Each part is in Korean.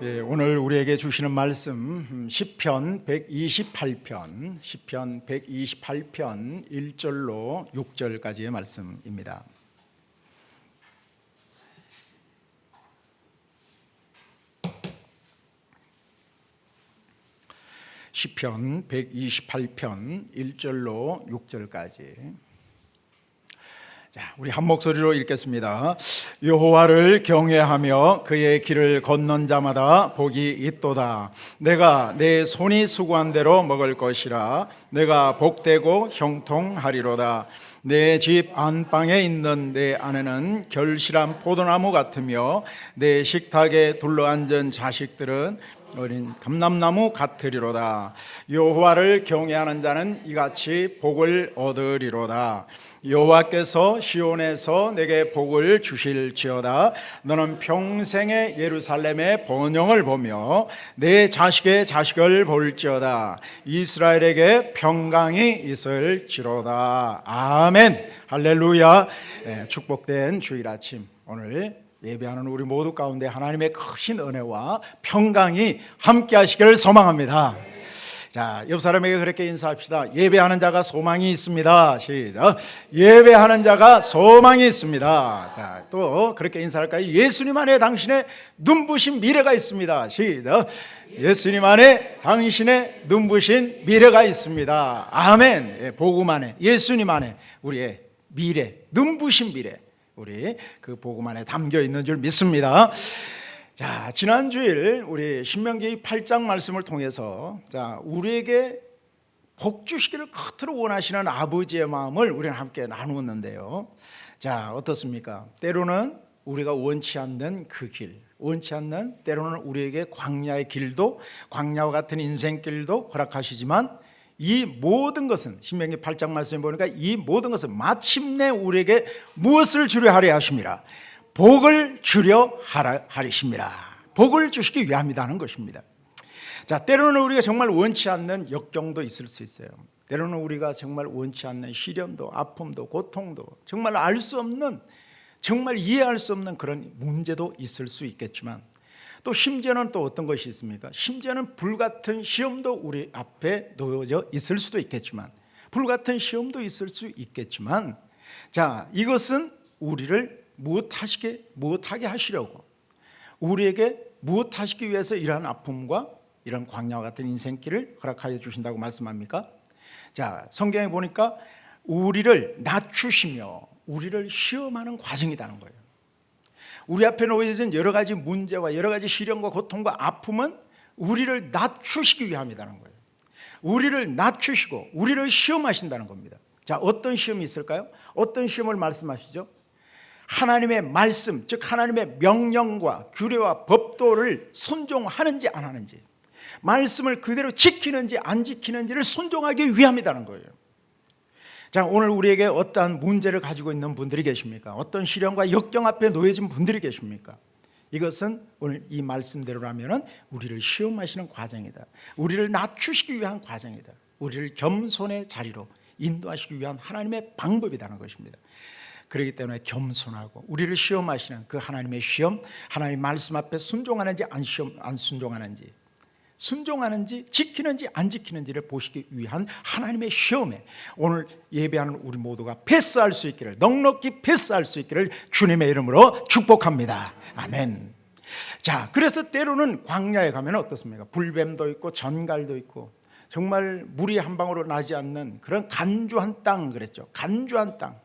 오늘 우리에게 주시는 말씀 시편 128편 1절로 6절까지의 말씀입니다. 시편 128편 1절로 6절까지. 자, 우리 한 목소리로 읽겠습니다. 여호와를 경외하며 그의 길을 걷는 자마다 복이 있도다. 내가 내 손이 수고한 대로 먹을 것이라. 내가 복되고 형통하리로다. 내 집 안방에 있는 내 아내는 결실한 포도나무 같으며 내 식탁에 둘러앉은 자식들은 어린 감람나무 같으리로다. 여호와를 경외하는 자는 이같이 복을 얻으리로다. 여호와께서 시온에서 내게 복을 주실지어다. 너는 평생에 예루살렘의 번영을 보며 내 자식의 자식을 볼지어다. 이스라엘에게 평강이 있을지로다. 아멘. 할렐루야. 축복된 주일 아침, 오늘 예배하는 우리 모두 가운데 하나님의 크신 은혜와 평강이 함께 하시기를 소망합니다. 자, 옆 사람에게 그렇게 인사합시다. 예배하는 자가 소망이 있습니다. 시작. 예배하는 자가 소망이 있습니다. 자, 또 그렇게 인사할까요? 예수님 안에 당신의 눈부신 미래가 있습니다. 시작. 예수님 안에 당신의 눈부신 미래가 있습니다. 아멘. 복음 안에, 예수님 안에 우리의 미래, 눈부신 미래, 우리 그 복음 안에 담겨 있는 줄 믿습니다. 자, 지난 주일 우리 신명기 8장 말씀을 통해서 우리에게 복 주시기를 끝으로 원하시는 아버지의 마음을 우리는 함께 나누었는데요. 자, 어떻습니까? 때로는 우리가 원치 않는 그 길, 원치 않는, 때로는 우리에게 광야의 길도, 광야와 같은 인생길도 허락하시지만, 이 모든 것은 신명기 8장 말씀에 보니까 이 모든 것은 마침내 우리에게 무엇을 주려 하려 하심이라? 복을 주려 하리심이라. 복을 주시기 위함이라는 것입니다. 자, 때로는 우리가 정말 원치 않는 역경도 있을 수 있어요. 때로는 우리가 정말 원치 않는 시련도, 아픔도, 고통도, 정말 알 수 없는, 정말 이해할 수 없는 그런 문제도 있을 수 있겠지만, 또 심지어는 또 어떤 것이 있습니까? 심지어는 불같은 시험도 우리 앞에 놓여져 있을 수도 있겠지만, 불같은 시험도 있을 수 있겠지만, 자, 이것은 우리를 무엇하게 하시려고, 우리에게 무엇하시기 위해서 이러한 아픔과 이런 광야와 같은 인생길을 허락하여 주신다고 말씀합니까? 자, 성경에 보니까 우리를 낮추시며 우리를 시험하는 과정이라는 거예요. 우리 앞에 놓여진 여러 가지 문제와 여러 가지 시련과 고통과 아픔은 우리를 낮추시기 위함이라는 거예요. 우리를 낮추시고 우리를 시험하신다는 겁니다. 자, 어떤 시험이 있을까요? 어떤 시험을 말씀하시죠? 하나님의 말씀, 즉 하나님의 명령과 규례와 법도를 순종하는지 안 하는지, 말씀을 그대로 지키는지 안 지키는지를 순종하기 위함이라는 거예요. 자, 오늘 우리에게 어떠한 문제를 가지고 있는 분들이 계십니까? 어떤 시련과 역경 앞에 놓여진 분들이 계십니까? 이것은 오늘 이 말씀대로라면 우리를 시험하시는 과정이다. 우리를 낮추시기 위한 과정이다. 우리를 겸손의 자리로 인도하시기 위한 하나님의 방법이라는 것입니다. 그렇기 때문에 겸손하고 우리를 시험하시는 그 하나님의 시험, 하나님의 말씀 앞에 순종하는지 안 순종하는지, 순종하는지 지키는지 안 지키는지를 보시기 위한 하나님의 시험에 오늘 예배하는 우리 모두가 패스할 수 있기를, 넉넉히 패스할 수 있기를 주님의 이름으로 축복합니다. 아멘. 자, 그래서 때로는 광야에 가면 어떻습니까? 불뱀도 있고 전갈도 있고 정말 물이 한 방울로 나지 않는 그런 간주한 땅, 그랬죠. 간주한 땅,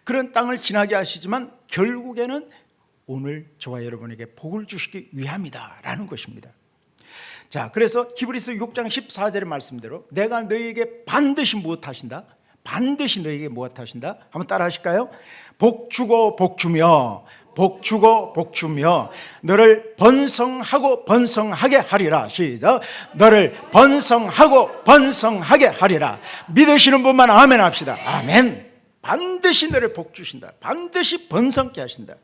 그런 땅을 지나게 하시지만 결국에는 오늘 저와 여러분에게 복을 주시기 위함이다 라는 것입니다. 자, 그래서 히브리서 6장 14절의 말씀대로 내가 너희에게 반드시 무엇하신다? 반드시 너희에게 무엇하신다? 한번 따라 하실까요? 복 주고 복 주며, 복 주고 복 주며 너를 번성하고 번성하게 하리라. 시작. 너를 번성하고 번성하게 하리라. 믿으시는 분만 아멘 합시다. 아멘. 반드시 너를 복 주신다. 반드시 번성케 하신다.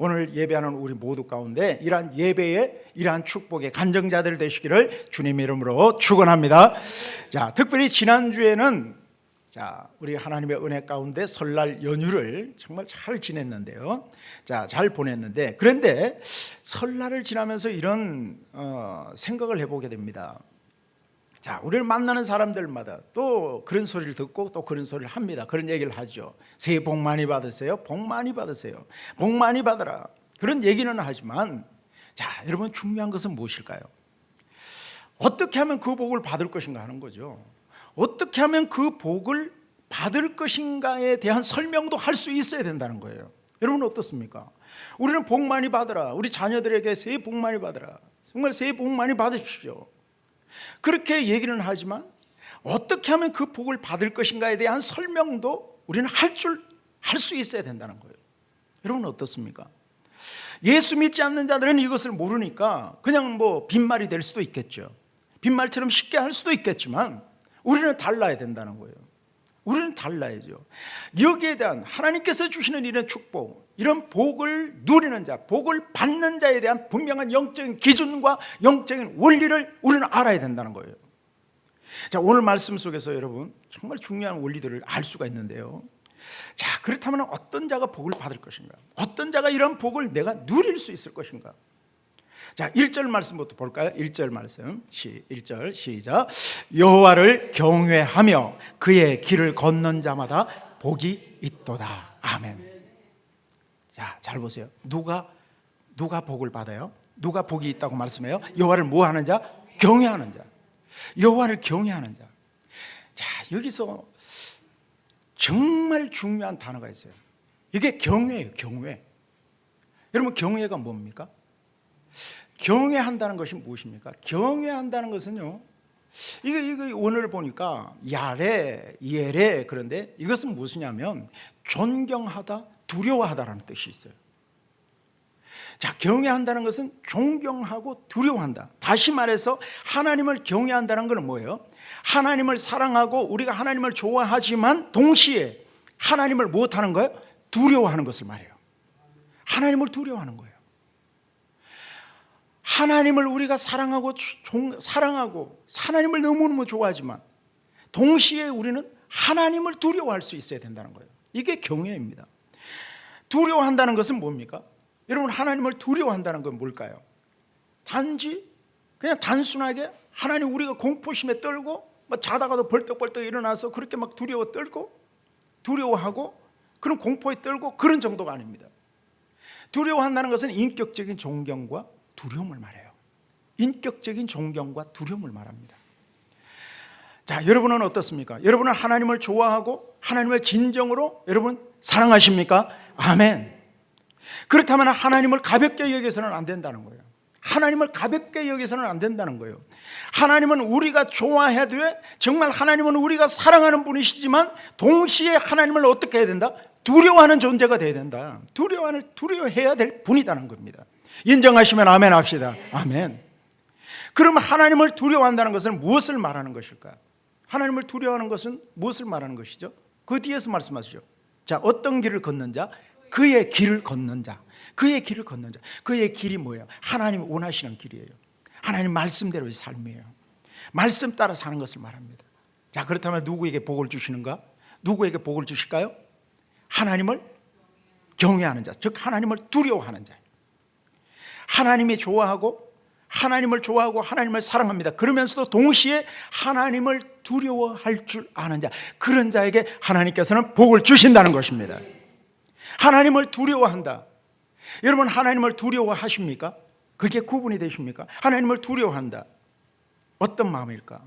오늘 예배하는 우리 모두 가운데 이러한 예배의, 이러한 축복의 간증자들 되시기를 주님의 이름으로 축원합니다. 자, 특별히 지난주에는 자, 우리 하나님의 은혜 가운데 설날 연휴를 정말 잘 지냈는데요. 자, 잘 보냈는데, 그런데 설날을 지나면서 이런 생각을 해보게 됩니다. 자, 우리를 만나는 사람들마다 또 그런 소리를 듣고 또 그런 소리를 합니다. 그런 얘기를 하죠. 새해 복 많이 받으세요. 복 많이 받으세요. 복 많이 받아라. 그런 얘기는 하지만, 자, 여러분, 중요한 것은 무엇일까요? 어떻게 하면 그 복을 받을 것인가 하는 거죠. 어떻게 하면 그 복을 받을 것인가에 대한 설명도 할 수 있어야 된다는 거예요. 여러분 어떻습니까? 우리는 복 많이 받으라. 우리 자녀들에게 새해 복 많이 받으라. 정말 새해 복 많이 받으십시오. 그렇게 얘기는 하지만 어떻게 하면 그 복을 받을 것인가에 대한 설명도 우리는 할 수 있어야 된다는 거예요. 여러분 어떻습니까? 예수 믿지 않는 자들은 이것을 모르니까 그냥 뭐 빈말이 될 수도 있겠죠. 빈말처럼 쉽게 할 수도 있겠지만 우리는 달라야 된다는 거예요. 우리는 달라야죠. 여기에 대한 하나님께서 주시는 이런 축복, 이런 복을 누리는 자, 복을 받는 자에 대한 분명한 영적인 기준과 영적인 원리를 우리는 알아야 된다는 거예요. 자, 오늘 말씀 속에서 여러분 정말 중요한 원리들을 알 수가 있는데요. 자, 그렇다면 어떤 자가 복을 받을 것인가? 어떤 자가 이런 복을 내가 누릴 수 있을 것인가? 자, 1절 말씀부터 볼까요? 1절 말씀, 1절 시작. 여호와를 경외하며 그의 길을 걷는 자마다 복이 있도다. 아멘. 자, 잘 보세요. 누가 복을 받아요? 누가 복이 있다고 말씀해요? 여호와를 뭐 하는 자? 경외하는 자. 여호와를 경외하는 자. 자, 여기서 정말 중요한 단어가 있어요. 이게 경외예요. 경외. 여러분 경외가 뭡니까? 경외한다는 것이 무엇입니까? 경외한다는 것은요, 이거 오늘 보니까 야레, 예레, 그런데 이것은 무엇이냐면 존경하다, 두려워하다라는 뜻이 있어요. 자, 경외한다는 것은 존경하고 두려워한다. 다시 말해서 하나님을 경외한다는 것은 뭐예요? 하나님을 사랑하고 우리가 하나님을 좋아하지만 동시에 하나님을 무엇하는 거예요? 두려워하는 것을 말해요. 하나님을 두려워하는 거예요. 하나님을 우리가 사랑하고 하나님을 너무너무 좋아하지만 동시에 우리는 하나님을 두려워할 수 있어야 된다는 거예요. 이게 경외입니다. 두려워한다는 것은 뭡니까? 여러분, 하나님을 두려워한다는 건 뭘까요? 단지 그냥 단순하게 하나님, 우리가 공포심에 떨고 자다가도 벌떡벌떡 일어나서 그렇게 막 두려워하고 그런 공포에 떨고 그런 정도가 아닙니다. 두려워한다는 것은 인격적인 존경과 두려움을 말해요. 인격적인 존경과 두려움을 말합니다. 자, 여러분은 어떻습니까? 여러분은 하나님을 좋아하고 하나님을 진정으로 여러분 사랑하십니까? 아멘. 그렇다면 하나님을 가볍게 여기서는 안 된다는 거예요. 하나님을 가볍게 여기서는 안 된다는 거예요. 하나님은 우리가 좋아해도 정말 하나님은 우리가 사랑하는 분이시지만 동시에 하나님을 어떻게 해야 된다? 두려워하는 존재가 돼야 된다. 두려워해야 될 분이라는 겁니다. 인정하시면 아멘 합시다. 아멘. 그러면 하나님을 두려워한다는 것은 무엇을 말하는 것일까요? 하나님을 두려워하는 것은 무엇을 말하는 것이죠? 그 뒤에서 말씀하시죠. 자, 어떤 길을 걷는 자? 그의 길을 걷는 자. 그의 길을 걷는 자. 그의 길이 뭐예요? 하나님이 원하시는 길이에요. 하나님 말씀대로의 삶이에요. 말씀 따라 사는 것을 말합니다. 자, 그렇다면 누구에게 복을 주시는가? 누구에게 복을 주실까요? 하나님을 경외하는 자, 즉 하나님을 두려워하는 자. 하나님을 좋아하고 하나님을 사랑합니다. 그러면서도 동시에 하나님을 두려워할 줄 아는 자, 그런 자에게 하나님께서는 복을 주신다는 것입니다. 하나님을 두려워한다. 여러분, 하나님을 두려워하십니까? 그게 구분이 되십니까? 하나님을 두려워한다. 어떤 마음일까?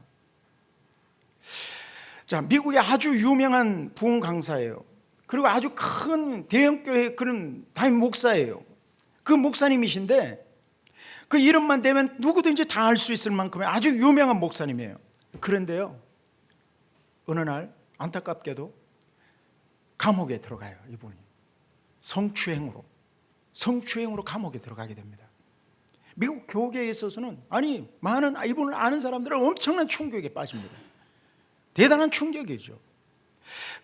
자, 미국의 아주 유명한 부흥 강사예요. 그리고 아주 큰 대형교회 그런 담임 목사예요. 그 목사님이신데 그 이름만 대면 누구든지 다 알 수 있을 만큼의 아주 유명한 목사님이에요. 그런데요, 어느 날 안타깝게도 감옥에 들어가요. 이분이 성추행으로 감옥에 들어가게 됩니다. 미국 교계에 있어서는 많은 이분을 아는 사람들은 엄청난 충격에 빠집니다. 대단한 충격이죠.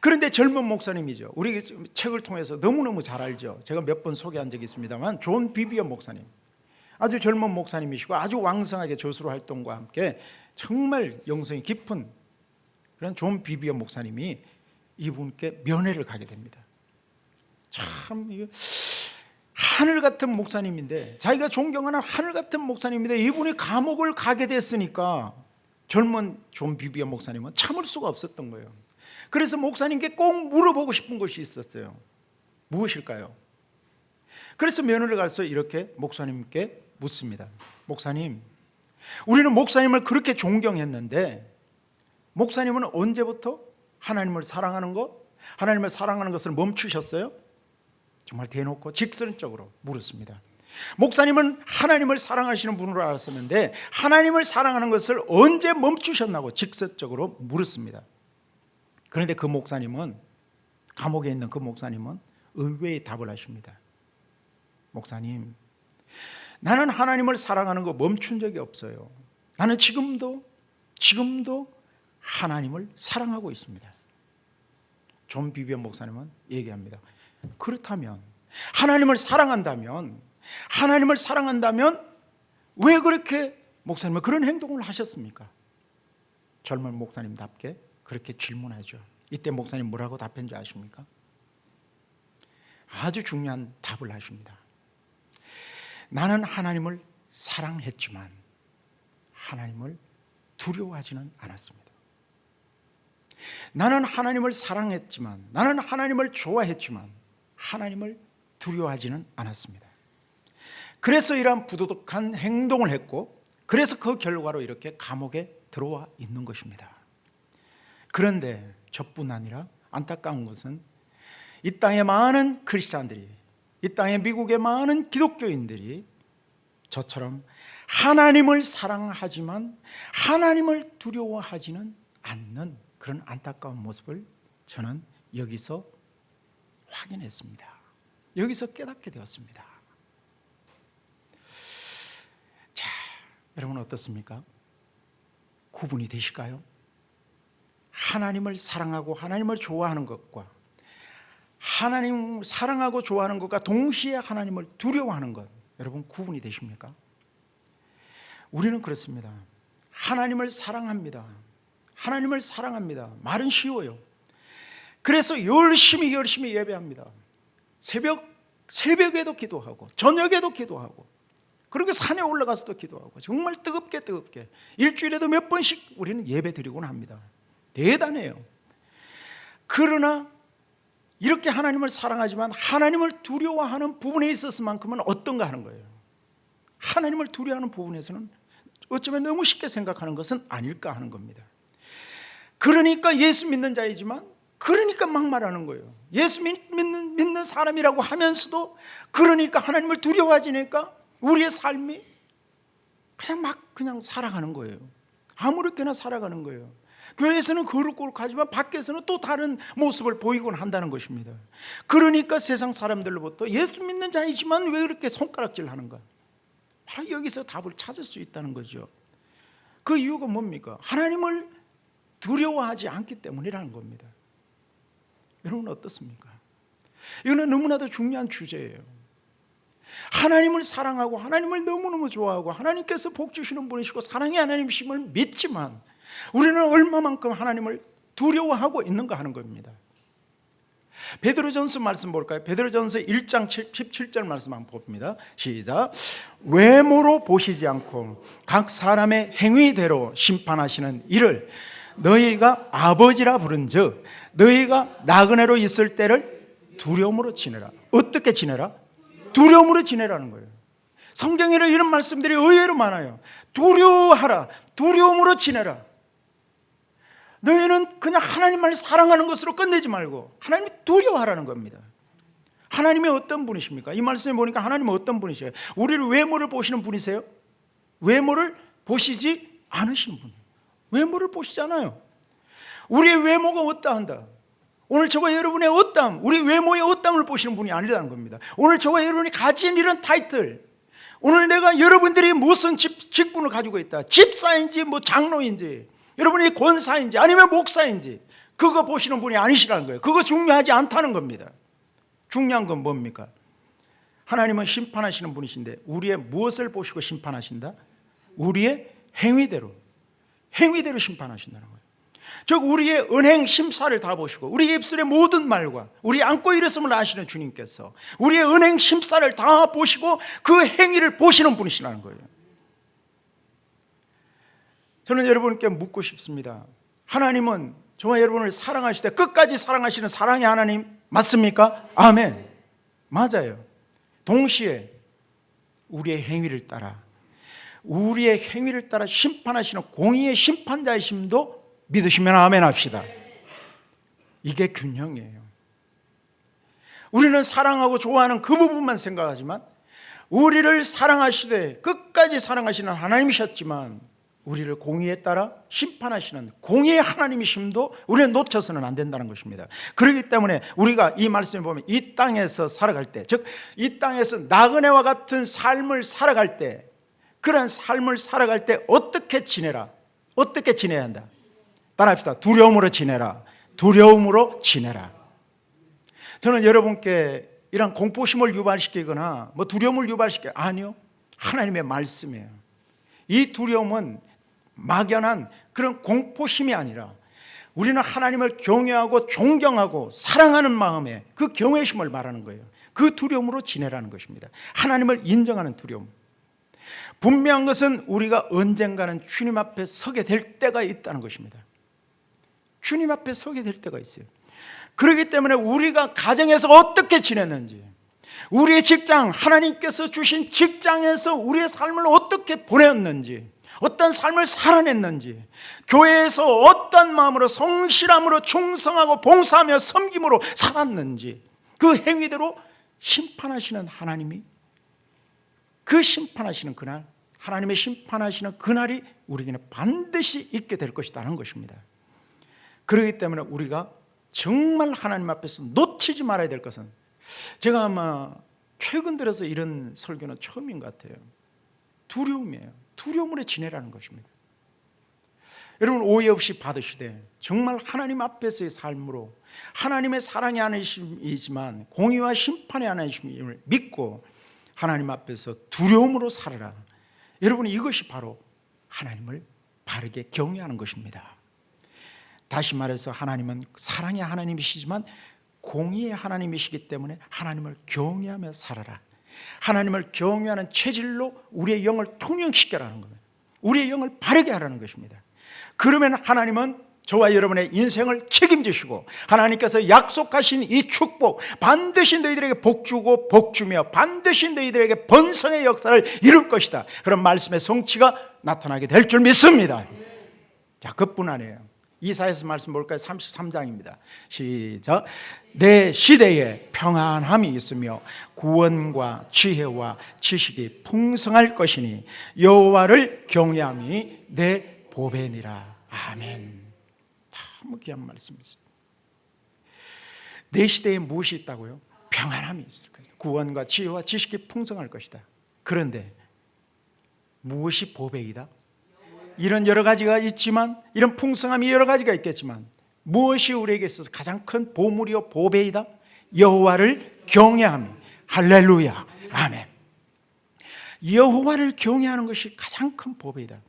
그런데 젊은 목사님이죠. 우리 책을 통해서 너무너무 잘 알죠. 제가 몇 번 소개한 적이 있습니다만 존 비비언 목사님, 아주 젊은 목사님이시고 아주 왕성하게 저수로 활동과 함께 정말 영성이 깊은 그런 존 비비어 목사님이 이분께 면회를 가게 됩니다. 참 하늘 같은 목사님인데, 자기가 존경하는 하늘 같은 목사님인데 이분이 감옥을 가게 됐으니까 젊은 존 비비어 목사님은 참을 수가 없었던 거예요. 그래서 목사님께 꼭 물어보고 싶은 것이 있었어요. 무엇일까요? 그래서 면회를 가서 이렇게 목사님께 묻습니다. 목사님, 우리는 목사님을 그렇게 존경했는데 목사님은 언제부터 하나님을 사랑하는 하나님을 사랑하는 것을 멈추셨어요? 정말 대놓고 직설적으로 물었습니다. 목사님은 하나님을 사랑하시는 분으로 알았었는데 하나님을 사랑하는 것을 언제 멈추셨나고 직설적으로 물었습니다. 그런데 그 목사님은, 감옥에 있는 그 목사님은 의외의 답을 하십니다. 목사님, 나는 하나님을 사랑하는 거 멈춘 적이 없어요. 나는 지금도 하나님을 사랑하고 있습니다. 존 비비어 목사님은 얘기합니다. 그렇다면 하나님을 사랑한다면 왜 그렇게 목사님은 그런 행동을 하셨습니까? 젊은 목사님답게 그렇게 질문하죠. 이때 목사님 뭐라고 답했는지 아십니까? 아주 중요한 답을 하십니다. 나는 하나님을 사랑했지만 하나님을 두려워하지는 않았습니다. 나는 하나님을 사랑했지만, 나는 하나님을 좋아했지만 하나님을 두려워하지는 않았습니다. 그래서 이러한 부도덕한 행동을 했고, 그래서 그 결과로 이렇게 감옥에 들어와 있는 것입니다. 그런데 저뿐 아니라 안타까운 것은 이 땅의 많은 크리스찬들이, 이 땅의 미국의 많은 기독교인들이 저처럼 하나님을 사랑하지만 하나님을 두려워하지는 않는 그런 안타까운 모습을 저는 여기서 확인했습니다. 여기서 깨닫게 되었습니다. 자, 여러분 어떻습니까? 구분이 되실까요? 하나님을 사랑하고 하나님을 좋아하는 것과, 하나님을 사랑하고 좋아하는 것과 동시에 하나님을 두려워하는 것, 여러분 구분이 되십니까? 우리는 그렇습니다. 하나님을 사랑합니다. 하나님을 사랑합니다. 말은 쉬워요. 그래서 열심히 예배합니다. 새벽에도 기도하고 저녁에도 기도하고, 그리고 산에 올라가서도 기도하고, 정말 뜨겁게 일주일에도 몇 번씩 우리는 예배 드리곤 합니다. 대단해요. 그러나 이렇게 하나님을 사랑하지만 하나님을 두려워하는 부분에 있었만큼은 어떤가 하는 거예요. 하나님을 두려워하는 부분에서는 어쩌면 너무 쉽게 생각하는 것은 아닐까 하는 겁니다. 그러니까 예수 믿는 자이지만, 그러니까 막말하는 거예요. 예수 믿는 사람이라고 하면서도, 그러니까 하나님을 두려워하지니까 우리의 삶이 그냥 살아가는 거예요. 아무렇게나 살아가는 거예요. 교회에서는 거룩하지만 밖에서는 또 다른 모습을 보이곤 한다는 것입니다. 그러니까 세상 사람들로부터 예수 믿는 자이지만 왜 이렇게 손가락질 하는가? 바로 여기서 답을 찾을 수 있다는 거죠. 그 이유가 뭡니까? 하나님을 두려워하지 않기 때문이라는 겁니다. 여러분 어떻습니까? 이거는 너무나도 중요한 주제예요. 하나님을 사랑하고 하나님을 너무너무 좋아하고 하나님께서 복 주시는 분이시고 사랑의 하나님이심을 믿지만 우리는 얼마만큼 하나님을 두려워하고 있는가 하는 겁니다. 베드로전서 말씀 볼까요? 베드로전서 1장 17절 말씀 한번 봅니다. 시작. 외모로 보시지 않고 각 사람의 행위대로 심판하시는 이를 너희가 아버지라 부른즉 너희가 나그네로 있을 때를 두려움으로 지내라. 어떻게 지내라? 두려움으로 지내라는 거예요. 성경에는 이런 말씀들이 의외로 많아요. 두려워하라. 두려움으로 지내라. 너희는 그냥 하나님을 사랑하는 것으로 끝내지 말고 하나님을 두려워하라는 겁니다. 하나님이 어떤 분이십니까? 이 말씀에 보니까 하나님은 어떤 분이세요? 우리를 외모를 보시는 분이세요? 외모를 보시지 않으시는 분이에요. 외모를 보시지 않아요. 우리의 외모가 어떠한다. 오늘 저와 여러분의 어떠함, 우리 외모의 어떠함을 보시는 분이 아니라는 겁니다. 오늘 저와 여러분이 가진 이런 타이틀, 오늘 내가 여러분들이 무슨 직분을 가지고 있다, 집사인지 장로인지, 여러분이 권사인지 아니면 목사인지, 그거 보시는 분이 아니시라는 거예요. 그거 중요하지 않다는 겁니다. 중요한 건 뭡니까? 하나님은 심판하시는 분이신데 우리의 무엇을 보시고 심판하신다? 우리의 행위대로 심판하신다는 거예요. 즉 우리의 은행 심사를 다 보시고 우리 입술의 모든 말과 우리 안고 일었음을 아시는 주님께서 우리의 은행 심사를 다 보시고 그 행위를 보시는 분이시라는 거예요. 저는 여러분께 묻고 싶습니다. 하나님은 저와 여러분을 사랑하실 때 끝까지 사랑하시는 사랑의 하나님 맞습니까? 아멘. 맞아요. 동시에 우리의 행위를 따라 심판하시는 공의의 심판자이심도 믿으시면 아멘 합시다. 이게 균형이에요. 우리는 사랑하고 좋아하는 그 부분만 생각하지만 우리를 사랑하시되 끝까지 사랑하시는 하나님이셨지만 우리를 공의에 따라 심판하시는 공의의 하나님이심도 우리는 놓쳐서는 안 된다는 것입니다. 그렇기 때문에 우리가 이 말씀을 보면 이 땅에서 살아갈 때, 즉 이 땅에서 나그네와 같은 삶을 살아갈 때, 그런 삶을 살아갈 때 어떻게 지내라? 어떻게 지내야 한다? 따라합시다. 두려움으로 지내라. 두려움으로 지내라. 저는 여러분께 이런 공포심을 유발시키거나 두려움을 유발시키거나 아니요. 하나님의 말씀이에요. 이 두려움은 막연한 그런 공포심이 아니라 우리는 하나님을 경외하고 존경하고 사랑하는 마음에 그 경외심을 말하는 거예요. 그 두려움으로 지내라는 것입니다. 하나님을 인정하는 두려움. 분명한 것은 우리가 언젠가는 주님 앞에 서게 될 때가 있다는 것입니다. 주님 앞에 서게 될 때가 있어요. 그렇기 때문에 우리가 가정에서 어떻게 지냈는지, 우리의 직장, 하나님께서 주신 직장에서 우리의 삶을 어떻게 보냈는지, 어떤 삶을 살아냈는지, 교회에서 어떤 마음으로 성실함으로 충성하고 봉사하며 섬김으로 살았는지, 그 행위대로 심판하시는 하나님이, 그 심판하시는 그날, 하나님의 심판하시는 그날이 우리에게는 반드시 있게 될 것이라는 것입니다. 그렇기 때문에 우리가 정말 하나님 앞에서 놓치지 말아야 될 것은, 제가 아마 최근 들어서 이런 설교는 처음인 것 같아요. 두려움이에요. 두려움으로 지내라는 것입니다. 여러분 오해 없이 받으시되 정말 하나님 앞에서의 삶으로 하나님의 사랑의 하나님이지만 공의와 심판의 하나님을 믿고 하나님 앞에서 두려움으로 살아라. 여러분 이것이 바로 하나님을 바르게 경외하는 것입니다. 다시 말해서 하나님은 사랑의 하나님이시지만 공의의 하나님이시기 때문에 하나님을 경외하며 살아라. 하나님을 경외하는 체질로 우리의 영을 통용시켜라는 겁니다. 우리의 영을 바르게 하라는 것입니다. 그러면 하나님은 저와 여러분의 인생을 책임지시고 하나님께서 약속하신 이 축복, 반드시 너희들에게 복주고 복주며 반드시 너희들에게 번성의 역사를 이룰 것이다, 그런 말씀의 성취가 나타나게 될 줄 믿습니다. 자, 그뿐 아니에요. 이사야서 말씀 볼까요? 33장입니다. 시작. 내 시대에 평안함이 있으며 구원과 지혜와 지식이 풍성할 것이니 여호와를 경외함이 내 보배니라. 아멘. 참 귀한 말씀이었어요. 내 시대에 무엇이 있다고요? 평안함이 있을 것이다. 구원과 지혜와 지식이 풍성할 것이다. 그런데 무엇이 보배이다? 이런 여러 가지가 있지만, 이런 풍성함이 여러 가지가 있겠지만 무엇이 우리에게 있어서 가장 큰 보물이요 보배이다? 여호와를 경외함이. 할렐루야. 아멘. 여호와를 경외하는 것이 가장 큰 보배이다.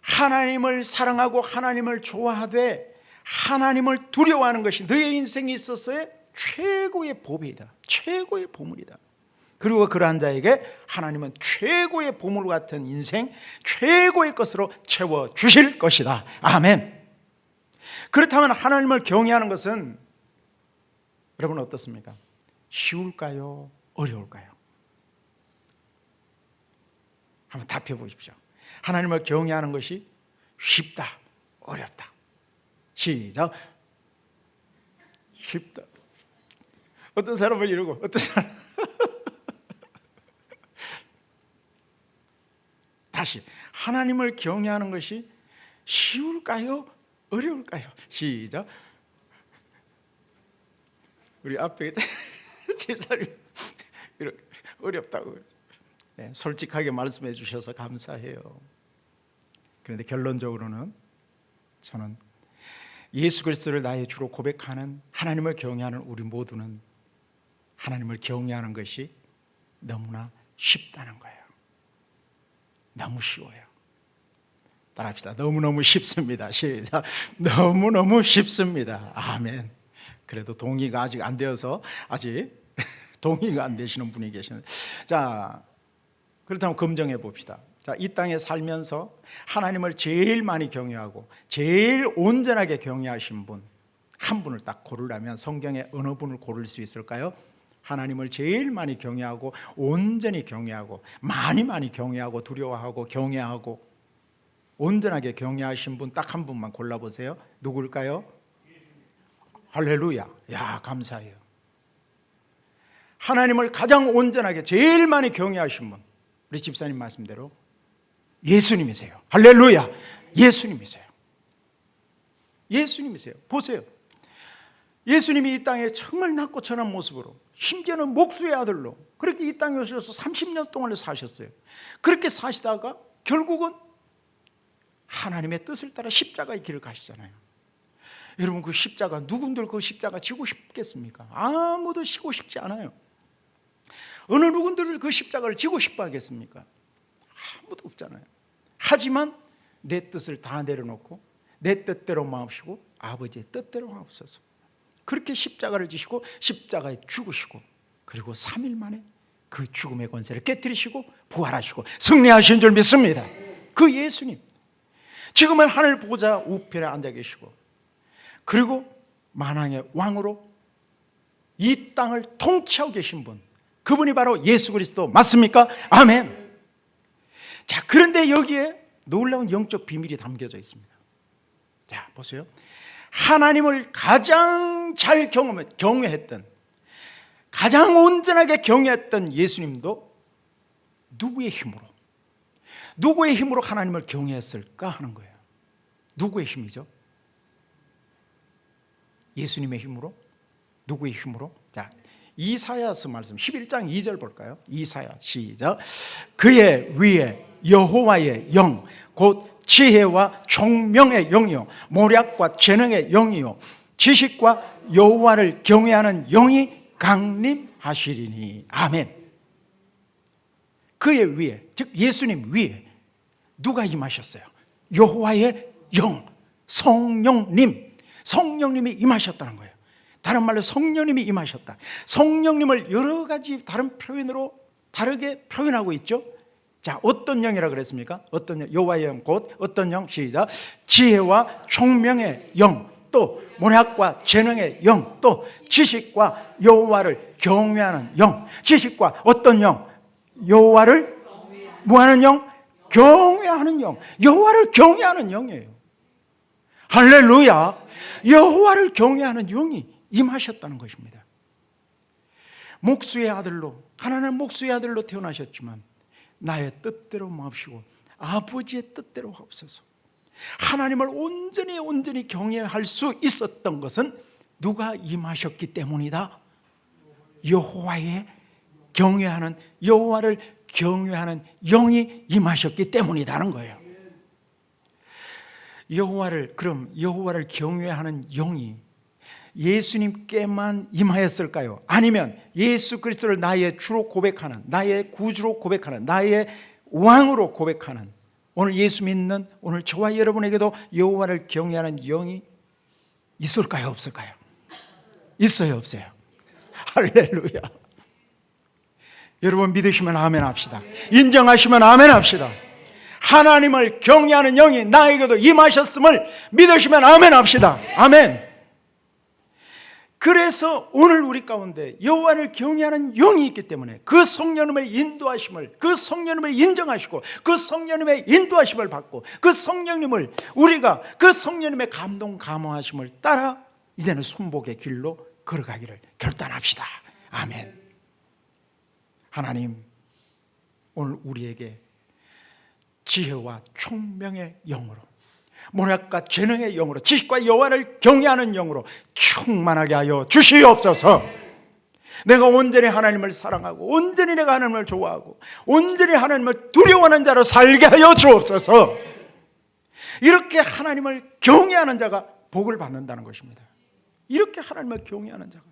하나님을 사랑하고 하나님을 좋아하되 하나님을 두려워하는 것이 너의 인생에 있어서의 최고의 보배이다. 최고의 보물이다. 그리고 그러한 자에게 하나님은 최고의 보물 같은 인생, 최고의 것으로 채워주실 것이다. 아멘. 그렇다면 하나님을 경외하는 것은 여러분 어떻습니까? 쉬울까요? 어려울까요? 한번 답해 보십시오. 하나님을 경외하는 것이 쉽다, 어렵다? 시작. 쉽다. 어떤 사람은 이러고 어떤 사람은 다시, 하나님을 경외하는 것이 쉬울까요? 어려울까요? 시작. 우리 앞에 집사님 이렇게 어렵다고, 네, 솔직하게 말씀해 주셔서 감사해요. 그런데 결론적으로는 저는 예수 그리스도를 나의 주로 고백하는 하나님을 경외하는 우리 모두는 하나님을 경외하는 것이 너무나 쉽다는 거예요. 너무 쉬워요. 따라합시다. 너무너무 쉽습니다. 시작. 너무너무 쉽습니다. 아멘. 그래도 동의가 아직 안 되어서 아직 동의가 안 되시는 분이 계시는데, 자, 그렇다면 검증해 봅시다. 자, 이 땅에 살면서 하나님을 제일 많이 경외하고 제일 온전하게 경외하신 분 한 분을 딱 고르려면 성경에 어느 분을 고를 수 있을까요? 하나님을 제일 많이 경외하고 온전히 경외하고 많이 경외하고 두려워하고 경외하고 온전하게 경외하신 분 딱 한 분만 골라보세요. 누굴까요? 할렐루야. 야, 감사해요. 하나님을 가장 온전하게 제일 많이 경외하신 분, 우리 집사님 말씀대로 예수님이세요. 할렐루야. 예수님이세요. 예수님이세요. 보세요. 예수님이 이 땅에 정말 낮고 천한 모습으로, 심지어는 목수의 아들로 그렇게 이 땅에 오셔서 30년 동안 사셨어요. 그렇게 사시다가 결국은 하나님의 뜻을 따라 십자가의 길을 가시잖아요. 여러분, 그 십자가, 누군들 그 십자가 지고 싶겠습니까? 아무도 지고 싶지 않아요. 어느 누군들을 그 십자가를 지고 싶어 하겠습니까? 아무도 없잖아요. 하지만 내 뜻을 다 내려놓고 내 뜻대로 마옵시고 아버지의 뜻대로 하옵소서. 그렇게 십자가를 지시고 십자가에 죽으시고, 그리고 3일 만에 그 죽음의 권세를 깨뜨리시고 부활하시고 승리하신 줄 믿습니다. 그 예수님, 지금은 하늘 보좌 우편에 앉아 계시고, 그리고 만왕의 왕으로 이 땅을 통치하고 계신 분, 그분이 바로 예수 그리스도 맞습니까? 아멘. 자, 그런데 여기에 놀라운 영적 비밀이 담겨져 있습니다. 자, 보세요. 하나님을 가장 잘 경외했던, 가장 온전하게 경외했던 예수님도 누구의 힘으로 하나님을 경외했을까 하는 거예요. 누구의 힘이죠? 예수님의 힘으로? 누구의 힘으로? 자, 이사야서 말씀 11장 2절 볼까요? 이사야, 시작. 그의 위에 여호와의 영, 곧 지혜와 총명의 영이요 모략과 재능의 영이요 지식과 여호와를 경외하는 영이 강림하시리니. 아멘. 그의 위에, 즉 예수님 위에 누가 임하셨어요? 여호와의 영, 성령님이 임하셨다는 거예요. 다른 말로 성령님이 임하셨다. 성령님을 여러 가지 다른 표현으로 다르게 표현하고 있죠. 자, 어떤 영이라 그랬습니까? 어떤 영? 여호와의 영, 곧 어떤 영? 시작. 지혜와 총명의 영, 또 모략과 재능의 영, 또 지식과 여호와를 경외하는 영. 지식과 어떤 영? 여호와를 뭐하는 영? 경외하는 영. 여호와를 경외하는 영이에요. 할렐루야. 여호와를 경외하는 영이 임하셨다는 것입니다. 목수의 아들로, 가난한 목수의 아들로 태어나셨지만 나의 뜻대로 마옵시고 아버지의 뜻대로 하옵소서. 하나님을 온전히 경외할 수 있었던 것은 누가 임하셨기 때문이다? 여호와의 경외하는, 여호와를 경외하는 영이 임하셨기 때문이라는 거예요. 그럼 여호와를 경외하는 영이 예수님께만 임하였을까요? 아니면 예수 그리스도를 나의 주로 고백하는, 나의 구주로 고백하는, 나의 왕으로 고백하는, 오늘 예수 믿는 오늘 저와 여러분에게도 여호와를 경외하는 영이 있을까요? 없을까요? 있어요? 없어요? 할렐루야. 여러분 믿으시면 아멘 합시다. 인정하시면 아멘 합시다. 하나님을 경외하는 영이 나에게도 임하셨음을 믿으시면 아멘 합시다. 아멘. 그래서 오늘 우리 가운데 여호와를 경외하는 영이 있기 때문에 그 성령님의 인도하심을, 그 성령님을 인정하시고 그 성령님의 인도하심을 받고 그 성령님을, 우리가 그 성령님의 감동 감화하심을 따라 이제는 순복의 길로 걸어가기를 결단합시다. 아멘. 하나님, 오늘 우리에게 지혜와 총명의 영으로, 모략과 재능의 영으로, 지식과 여호와를 경외하는 영으로 충만하게 하여 주시옵소서. 내가 온전히 하나님을 사랑하고 온전히 내가 하나님을 좋아하고 온전히 하나님을 두려워하는 자로 살게 하여 주옵소서. 이렇게 하나님을 경외하는 자가 복을 받는다는 것입니다. 이렇게 하나님을 경외하는 자가.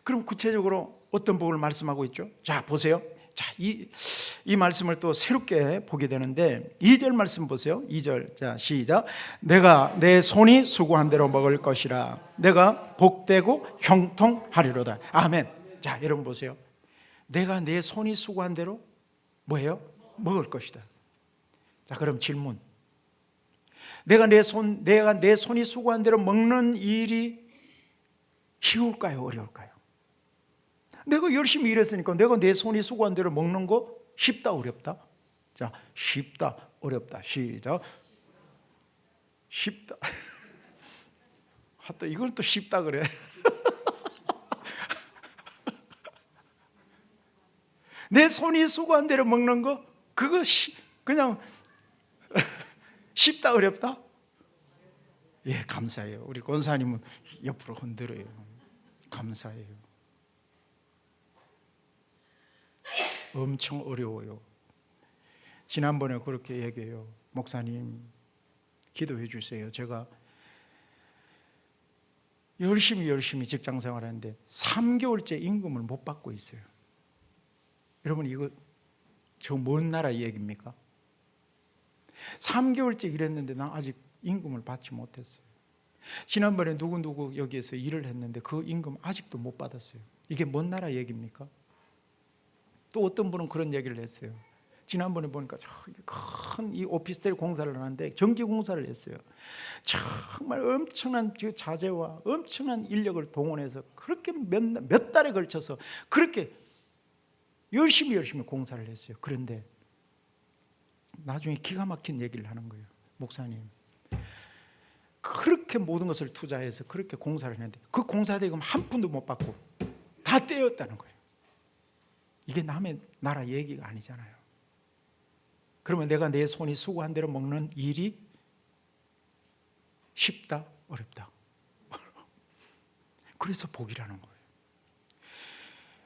그럼 구체적으로 어떤 복을 말씀하고 있죠? 자, 보세요. 자, 이 말씀을 또 새롭게 보게 되는데 2절 말씀 보세요. 2절, 자 시작. 내가 내 손이 수고한 대로 먹을 것이라. 내가 복되고 형통하리로다. 아멘. 자 여러분 보세요. 내가 내 손이 수고한 대로 뭐예요? 먹을 것이다. 자 그럼 질문. 내가 내 손이 수고한 대로 먹는 일이 쉬울까요? 어려울까요? 내가 열심히 일했으니까 내가 내 손이 수고한 대로 먹는 거 쉽다 어렵다? 자 쉽다 어렵다. 시작. 쉽다. 또 이걸 또 쉽다 그래. 내 손이 수고한 대로 먹는 거 그거 그냥 쉽다 어렵다? 예 감사해요. 우리 권사님은 옆으로 흔들어요. 감사해요. 엄청 어려워요. 지난번에 그렇게 얘기해요. 목사님 기도해 주세요. 제가 열심히 직장 생활하는데 3개월째 임금을 못 받고 있어요. 여러분 이거 저 먼 나라 얘기입니까? 3개월째 일했는데 나 아직 임금을 받지 못했어요. 지난번에 누구 여기에서 일을 했는데 그 임금 아직도 못 받았어요. 이게 먼 나라 얘기입니까? 또 어떤 분은 그런 얘기를 했어요. 지난번에 보니까 큰 이 오피스텔 공사를 하는데 전기 공사를 했어요. 정말 엄청난 자재와 엄청난 인력을 동원해서 그렇게 몇 달에 걸쳐서 그렇게 열심히 공사를 했어요. 그런데 나중에 기가 막힌 얘기를 하는 거예요. 목사님 그렇게 모든 것을 투자해서 그렇게 공사를 했는데 그 공사 대금 한 푼도 못 받고 다 떼었다는 거예요. 이게 남의 나라 얘기가 아니잖아요. 그러면 내가 내 손이 수고한 대로 먹는 일이 쉽다 어렵다? 그래서 복이라는 거예요.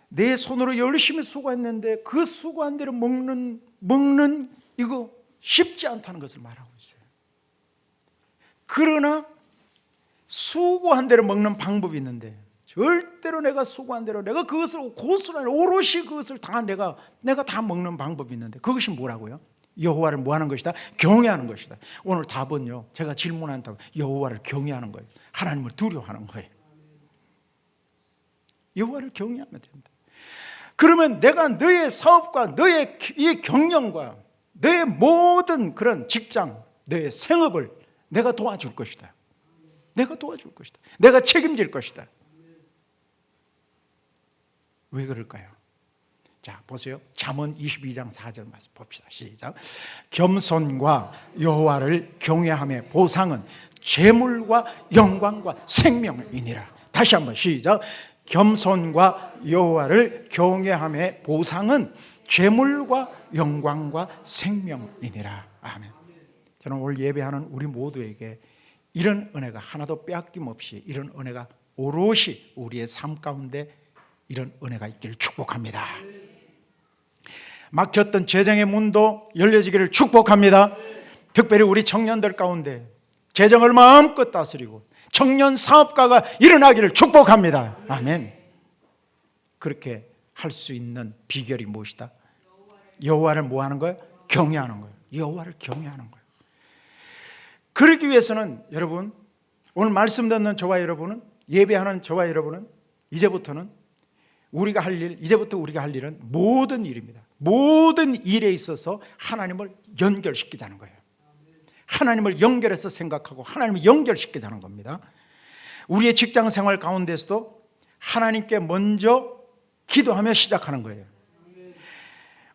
내 손으로 열심히 수고했는데 그 수고한 대로 먹는 이거 쉽지 않다는 것을 말하고 있어요. 그러나 수고한 대로 먹는 방법이 있는데 절대로 내가 수고한 대로 내가 그것을 고스란히 오롯이 그것을 다 내가 다 먹는 방법이 있는데 그것이 뭐라고요? 여호와를 뭐 하는 것이다? 경외하는 것이다. 오늘 답은요, 제가 질문한 답은 여호와를 경외하는 거예요. 하나님을 두려워하는 거예요. 여호와를 경외하면 된다. 그러면 내가 너의 사업과 너의 이 경영과 너의 모든 그런 직장, 너의 생업을 내가 도와줄 것이다. 내가 도와줄 것이다. 내가 책임질 것이다. 왜 그럴까요? 자 보세요. 잠언 22장 4절 말씀 봅시다. 시작. 겸손과 여호와를 경외함의 보상은 재물과 영광과 생명이니라. 다시 한번 시작. 겸손과 여호와를 경외함의 보상은 재물과 영광과 생명이니라. 아멘. 저는 오늘 예배하는 우리 모두에게 이런 은혜가 하나도 빼앗김 없이 이런 은혜가 오롯이 우리의 삶 가운데 이런 은혜가 있기를 축복합니다. 막혔던 재정의 문도 열려지기를 축복합니다. 특별히 우리 청년들 가운데 재정을 마음껏 다스리고 청년 사업가가 일어나기를 축복합니다. 아멘. 그렇게 할 수 있는 비결이 무엇이다? 여호와를 뭐 하는 거예요? 경외하는 거예요. 여호와를 경외하는 거예요. 그러기 위해서는 여러분, 오늘 말씀 듣는 저와 여러분은, 예배하는 저와 여러분은 이제부터 우리가 할 일은 모든 일입니다. 모든 일에 있어서 하나님을 연결시키자는 거예요. 하나님을 연결해서 생각하고 하나님을 연결시키자는 겁니다. 우리의 직장 생활 가운데서도 하나님께 먼저 기도하며 시작하는 거예요.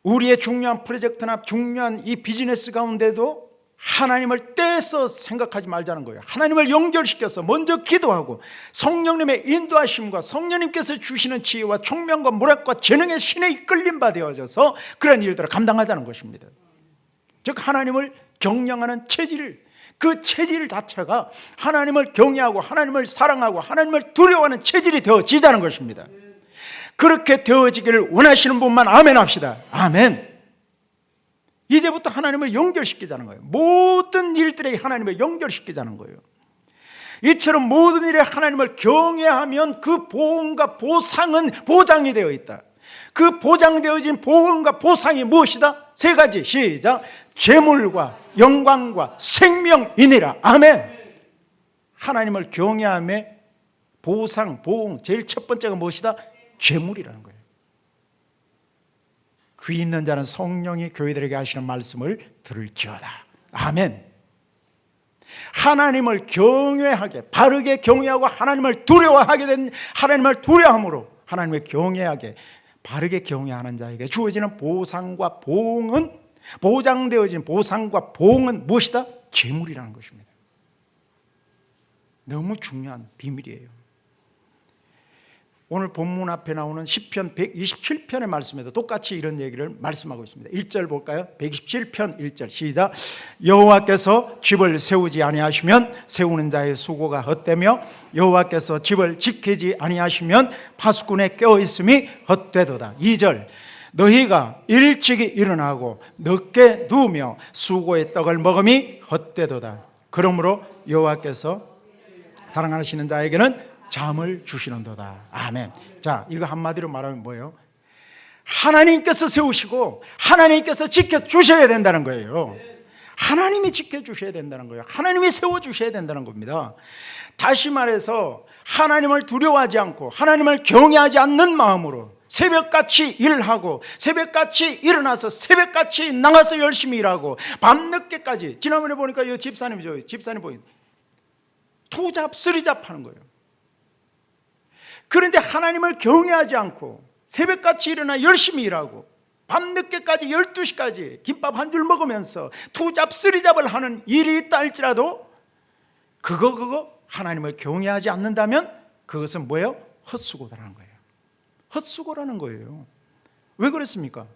우리의 중요한 프로젝트나 중요한 이 비즈니스 가운데도 하나님을 떼서 생각하지 말자는 거예요. 하나님을 연결시켜서 먼저 기도하고 성령님의 인도하심과 성령님께서 주시는 지혜와 총명과 모략과 재능의 신에 이끌림 바 되어져서 그런 일들을 감당하자는 것입니다. 즉 하나님을 경영하는 체질, 그 체질 자체가 하나님을 경외하고 하나님을 사랑하고 하나님을 두려워하는 체질이 되어지자는 것입니다. 그렇게 되어지기를 원하시는 분만 아멘 합시다. 아멘. 이제부터 하나님을 연결시키자는 거예요. 모든 일들에 하나님을 연결시키자는 거예요. 이처럼 모든 일에 하나님을 경외하면 그 보험과 보상은 보장이 되어 있다. 그 보장되어진 보응과 보상이 무엇이다? 세 가지. 시작. 재물과 영광과 생명이니라. 아멘. 하나님을 경외함의 보상, 보응, 제일 첫 번째가 무엇이다? 재물이라는 거예요. 귀 있는 자는 성령이 교회들에게 하시는 말씀을 들을지어다. 아멘. 하나님을 경외하게, 바르게 경외하고 하나님을 두려워하게 된, 하나님을 두려워함으로 하나님을 경외하게 바르게 경외하는 자에게 주어지는 보상과 보응은, 보장되어진 보상과 보응은 무엇이다? 재물이라는 것입니다. 너무 중요한 비밀이에요. 오늘 본문 앞에 나오는 시편 127편의 말씀에도 똑같이 이런 얘기를 말씀하고 있습니다. 1절 볼까요? 127편 1절 시작. 여호와께서 집을 세우지 아니하시면 세우는 자의 수고가 헛되며 여호와께서 집을 지키지 아니하시면 파수꾼의 깨어있음이 헛되도다. 2절. 너희가 일찍이 일어나고 늦게 누우며 수고의 떡을 먹음이 헛되도다. 그러므로 여호와께서 사랑하시는 자에게는 잠을 주시는도다. 아멘. 자, 이거 한마디로 말하면 뭐예요? 하나님께서 세우시고 하나님께서 지켜주셔야 된다는 거예요. 하나님이 지켜주셔야 된다는 거예요. 하나님이 세워주셔야 된다는 겁니다. 다시 말해서 하나님을 두려워하지 않고 하나님을 경외하지 않는 마음으로 새벽같이 일하고 새벽같이 일어나서 새벽같이 나가서 열심히 일하고 밤늦게까지, 지난번에 보니까 이 집사님이죠. 집사님 보니 투잡, 쓰리잡 하는 거예요. 그런데 하나님을 경외하지 않고 새벽같이 일어나 열심히 일하고 밤늦게까지 12시까지 김밥 한 줄 먹으면서 투잡, 쓰리잡을 하는 일이 있다 할지라도 그거 하나님을 경외하지 않는다면 그것은 뭐예요? 헛수고라는 거예요. 헛수고라는 거예요. 왜 그랬습니까?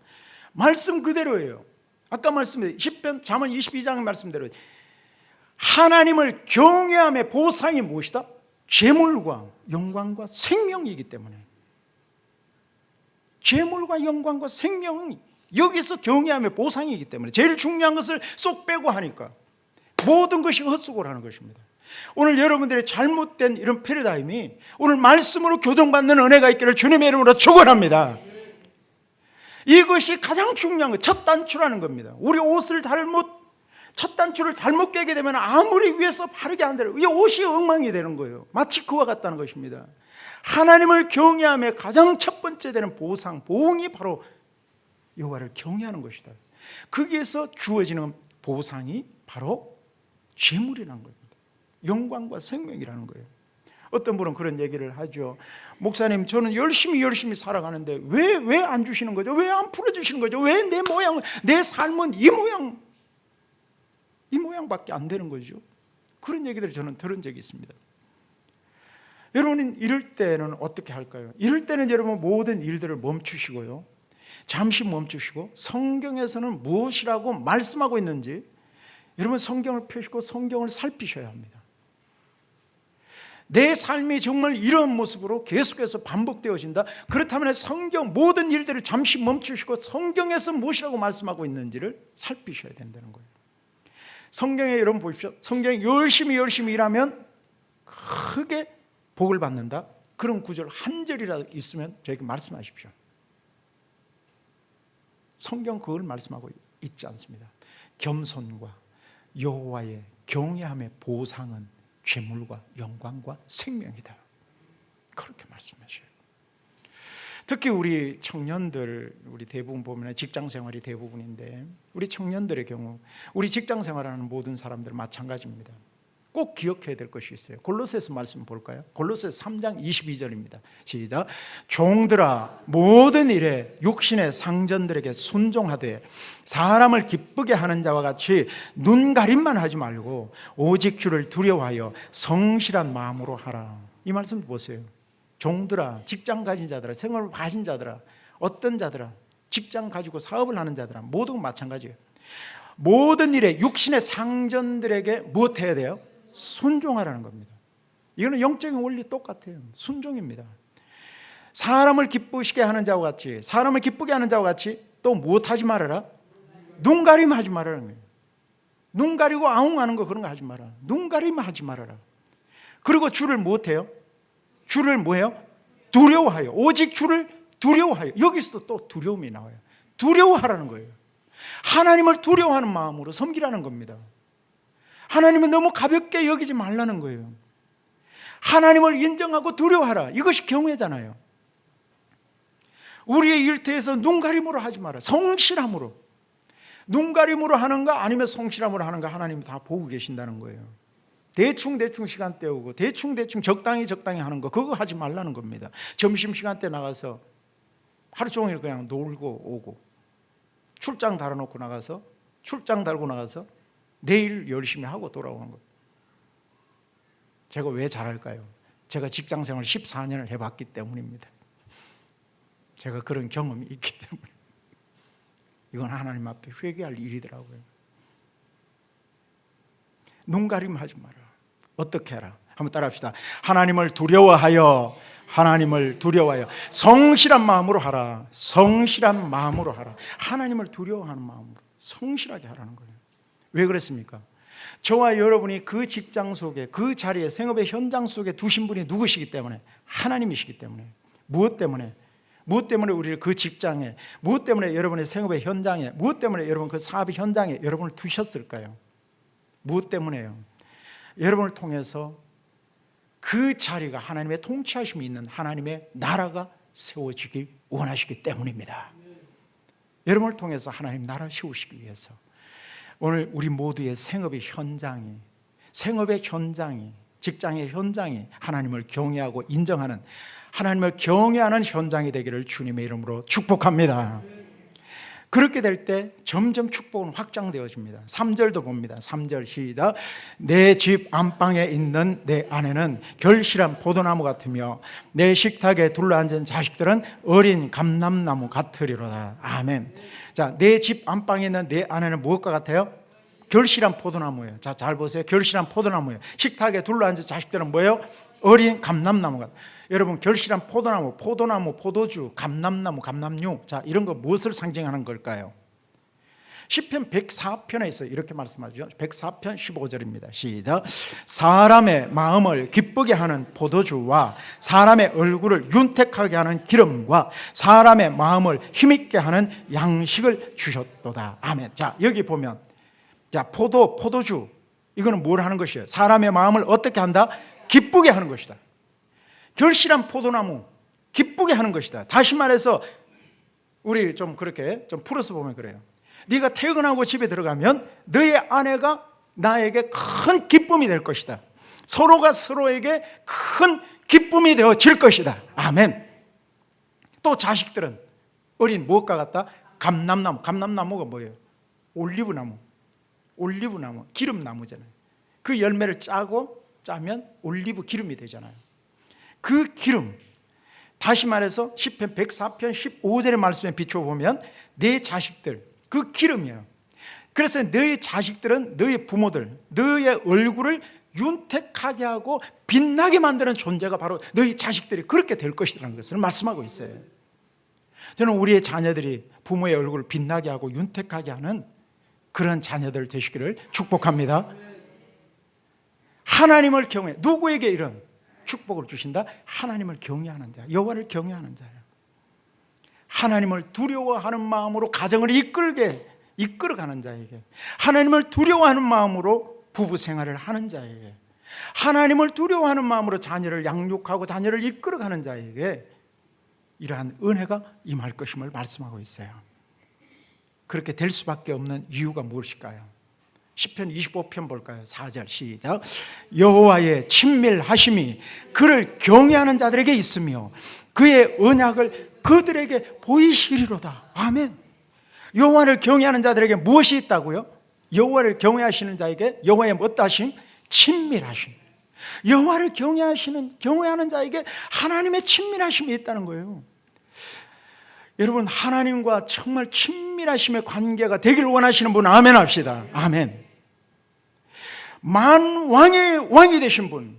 말씀 그대로예요. 아까 말씀드린 시편 잠언 22장의 말씀대로 하나님을 경외함의 보상이 무엇이다? 재물과 영광과 생명이기 때문에, 재물과 영광과 생명은 여기서 경외함의 보상이기 때문에 제일 중요한 것을 쏙 빼고 하니까 모든 것이 헛수고라는 것입니다. 오늘 여러분들의 잘못된 이런 패러다임이 오늘 말씀으로 교정받는 은혜가 있기를 주님의 이름으로 축원합니다. 이것이 가장 중요한 것, 첫 단추라는 겁니다. 우리 옷을 첫 단추를 잘못 깨게 되면 아무리 위에서 바르게 안 되는, 이 옷이 엉망이 되는 거예요. 마치 그와 같다는 것입니다. 하나님을 경외함의 가장 첫 번째 되는 보상, 보응이 바로 여호와를 경외하는 것이다. 거기에서 주어지는 보상이 바로 재물이라는 겁니다. 영광과 생명이라는 거예요. 어떤 분은 그런 얘기를 하죠. 목사님, 저는 열심히 살아가는데 왜 안 주시는 거죠? 왜 안 풀어주시는 거죠? 왜 내 모양, 내 삶은 이 모양밖에 안 되는 거죠? 그런 얘기들을 저는 들은 적이 있습니다. 여러분, 이럴 때는 어떻게 할까요? 이럴 때는 여러분 모든 일들을 멈추시고요, 잠시 멈추시고 성경에서는 무엇이라고 말씀하고 있는지 여러분 성경을 펴시고 성경을 살피셔야 합니다. 내 삶이 정말 이런 모습으로 계속해서 반복되어진다. 그렇다면 성경 모든 일들을 잠시 멈추시고 성경에서 무엇이라고 말씀하고 있는지를 살피셔야 된다는 거예요. 성경에 여러분 보십시오. 성경에 열심히 일하면 크게 복을 받는다. 그런 구절 한 절이라도 있으면 저에게 말씀하십시오. 성경 그걸 말씀하고 있지 않습니다. 겸손과 여호와의 경외함의 보상은 재물과 영광과 생명이다. 그렇게 말씀하셔요. 특히 우리 청년들, 우리 대부분 보면 직장 생활이 대부분인데 우리 청년들의 경우, 우리 직장 생활하는 모든 사람들은 마찬가지입니다. 꼭 기억해야 될 것이 있어요. 골로새서 말씀 볼까요? 골로새서 3장 22절입니다. 시작. 종들아, 모든 일에 육신의 상전들에게 순종하되 사람을 기쁘게 하는 자와 같이 눈가림만 하지 말고 오직 주를 두려워하여 성실한 마음으로 하라. 이 말씀 보세요. 종들아, 직장 가진 자들아, 생업을 가진 자들아, 어떤 자들아, 직장 가지고 사업을 하는 자들아, 모두 마찬가지예요. 모든 일에 육신의 상전들에게 무엇 해야 돼요? 순종하라는 겁니다. 이거는 영적인 원리 똑같아요. 순종입니다. 사람을 기쁘시게 하는 자와 같이, 사람을 기쁘게 하는 자와 같이 또 무엇하지 말아라? 눈 가림하지 말아라는 거예요. 눈 가리고 아웅하는 거 그런 거 하지 마라. 눈 가림하지 말아라. 그리고 주를 무엇해요? 주를 뭐해요? 두려워하여, 오직 주를 두려워하여. 여기서도 또 두려움이 나와요. 두려워하라는 거예요. 하나님을 두려워하는 마음으로 섬기라는 겁니다. 하나님은 너무 가볍게 여기지 말라는 거예요. 하나님을 인정하고 두려워하라. 이것이 경외잖아요. 우리의 일터에서 눈가림으로 하지 마라. 성실함으로. 눈가림으로 하는가 아니면 성실함으로 하는가 하나님이 다 보고 계신다는 거예요. 대충 시간 때우고 대충 적당히 하는 거, 그거 하지 말라는 겁니다. 점심시간 때 나가서 하루 종일 그냥 놀고 오고, 출장 달고 나가서 내일 열심히 하고 돌아오는 거예요. 제가 왜 잘할까요? 제가 직장생활 14년을 해봤기 때문입니다. 제가 그런 경험이 있기 때문에. 이건 하나님 앞에 회개할 일이더라고요. 눈가림하지 마라. 어떻게 해라? 한번 따라합시다. 하나님을 두려워하여 성실한 마음으로 하라. 성실한 마음으로 하라. 하나님을 두려워하는 마음으로 성실하게 하라는 거예요. 왜 그랬습니까? 저와 여러분이 그 직장 속에, 그 자리에, 생업의 현장 속에 두신 분이 누구시기 때문에? 하나님이시기 때문에. 무엇 때문에 우리를 그 직장에, 무엇 때문에 여러분의 생업의 현장에, 무엇 때문에 여러분 그 사업의 현장에 여러분을 두셨을까요? 무엇 때문에요? 여러분을 통해서 그 자리가 하나님의 통치하심이 있는 하나님의 나라가 세워지기 원하시기 때문입니다. 여러분을 통해서 하나님 나라 세우시기 위해서 오늘 우리 모두의 생업의 현장이, 직장의 현장이 하나님을 경외하고 인정하는, 하나님을 경외하는 현장이 되기를 주님의 이름으로 축복합니다. 그렇게 될 때 점점 축복은 확장되어집니다. 3절도 봅니다. 3절 시작. 내 집 안방에 있는 내 아내는 결실한 포도나무 같으며 내 식탁에 둘러앉은 자식들은 어린 감람나무 같으리로다. 아멘. 자, 내 집 안방에 있는 내 아내는 무엇과 같아요? 결실한 포도나무예요. 자, 잘 보세요. 결실한 포도나무예요. 식탁에 둘러앉은 자식들은 뭐예요? 어린 감람나무 같아요. 여러분, 결실한 포도나무, 포도주, 감람나무, 감람류, 자, 이런 거 무엇을 상징하는 걸까요? 시편 104편에 있어요. 이렇게 말씀하죠. 104편 15절입니다. 시작. 사람의 마음을 기쁘게 하는 포도주와 사람의 얼굴을 윤택하게 하는 기름과 사람의 마음을 힘있게 하는 양식을 주셨도다. 아멘. 자, 여기 보면, 자, 포도주, 이거는 뭘 하는 것이에요? 사람의 마음을 어떻게 한다? 기쁘게 하는 것이다. 결실한 포도나무, 기쁘게 하는 것이다. 다시 말해서 우리 좀 그렇게 좀 풀어서 보면 그래요. 네가 퇴근하고 집에 들어가면 너의 아내가 나에게 큰 기쁨이 될 것이다. 서로가 서로에게 큰 기쁨이 되어질 것이다. 아멘. 또 자식들은 어린 무엇과 같다? 감람나무. 감람나무가 뭐예요? 올리브나무, 기름나무잖아요. 그 열매를 짜면 올리브 기름이 되잖아요. 그 기름, 다시 말해서 시편 104편 15절의 말씀에 비춰보면 내 자식들, 그 기름이에요. 그래서 너의 자식들은 너의 부모들, 너의 얼굴을 윤택하게 하고 빛나게 만드는 존재가 바로 너희 자식들이 그렇게 될 것이라는 것을 말씀하고 있어요. 저는 우리의 자녀들이 부모의 얼굴을 빛나게 하고 윤택하게 하는 그런 자녀들 되시기를 축복합니다. 하나님을 경외, 누구에게 이런 축복을 주신다? 하나님을 경외하는 자, 여호와를 경외하는 자예요. 하나님을 두려워하는 마음으로 가정을 이끌어가는 자에게, 하나님을 두려워하는 마음으로 부부 생활을 하는 자에게, 하나님을 두려워하는 마음으로 자녀를 양육하고 자녀를 이끌어가는 자에게 이러한 은혜가 임할 것임을 말씀하고 있어요. 그렇게 될 수밖에 없는 이유가 무엇일까요? 시편 25편 볼까요? 4절 시작. 여호와의 친밀하심이 그를 경외하는 자들에게 있으며 그의 언약을 그들에게 보이시리로다. 아멘. 여호와를 경외하는 자들에게 무엇이 있다고요? 여호와를 경외하시는 자에게 여호와의 어떠하심? 친밀하심. 여호와를 경외하는 자에게 하나님의 친밀하심이 있다는 거예요. 여러분, 하나님과 정말 친밀하심의 관계가 되길 원하시는 분 아멘 합시다. 아멘. 만왕의 왕이 되신 분,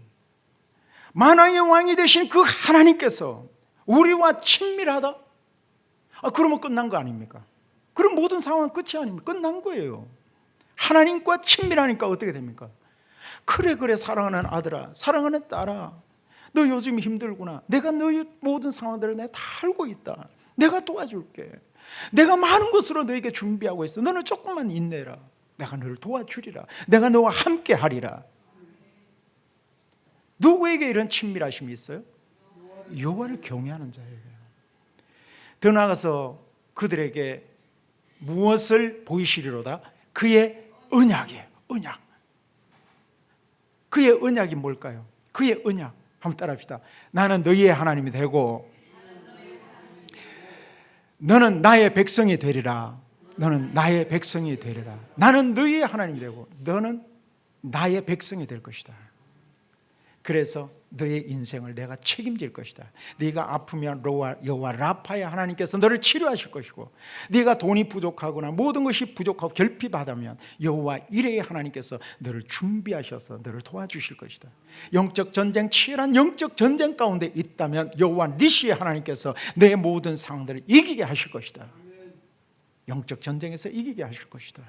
만왕의 왕이 되신 그 하나님께서 우리와 친밀하다? 그러면 끝난 거 아닙니까? 그럼 모든 상황은 끝이 아닙니까? 끝난 거예요. 하나님과 친밀하니까 어떻게 됩니까? 그래 사랑하는 아들아, 사랑하는 딸아, 너 요즘 힘들구나. 내가 너의 모든 상황들을 내가 다 알고 있다. 내가 도와줄게. 내가 많은 것으로 너에게 준비하고 있어. 너는 조금만 인내라. 내가 너를 도와주리라. 내가 너와 함께 하리라. 누구에게 이런 친밀하심이 있어요? 여호와를 경외하는 자에게. 더 나아가서 그들에게 무엇을 보이시리로다? 그의 언약이에요. 언약. 그의 언약이 뭘까요? 그의 언약 한번 따라합시다. 나는 너희의 하나님이 되고 너는 나의 백성이 되리라. 너는 나의 백성이 되리라. 나는 너희의 하나님이 되고 너는 나의 백성이 될 것이다. 그래서 너의 인생을 내가 책임질 것이다. 네가 아프면 여호와 라파의 하나님께서 너를 치료하실 것이고, 네가 돈이 부족하거나 모든 것이 부족하고 결핍하다면 여호와 이레의 하나님께서 너를 준비하셔서 너를 도와주실 것이다. 영적 전쟁, 치열한 영적 전쟁 가운데 있다면 여호와 니시의 하나님께서 내 모든 상황들을 이기게 하실 것이다. 영적 전쟁에서 이기게 하실 것이다.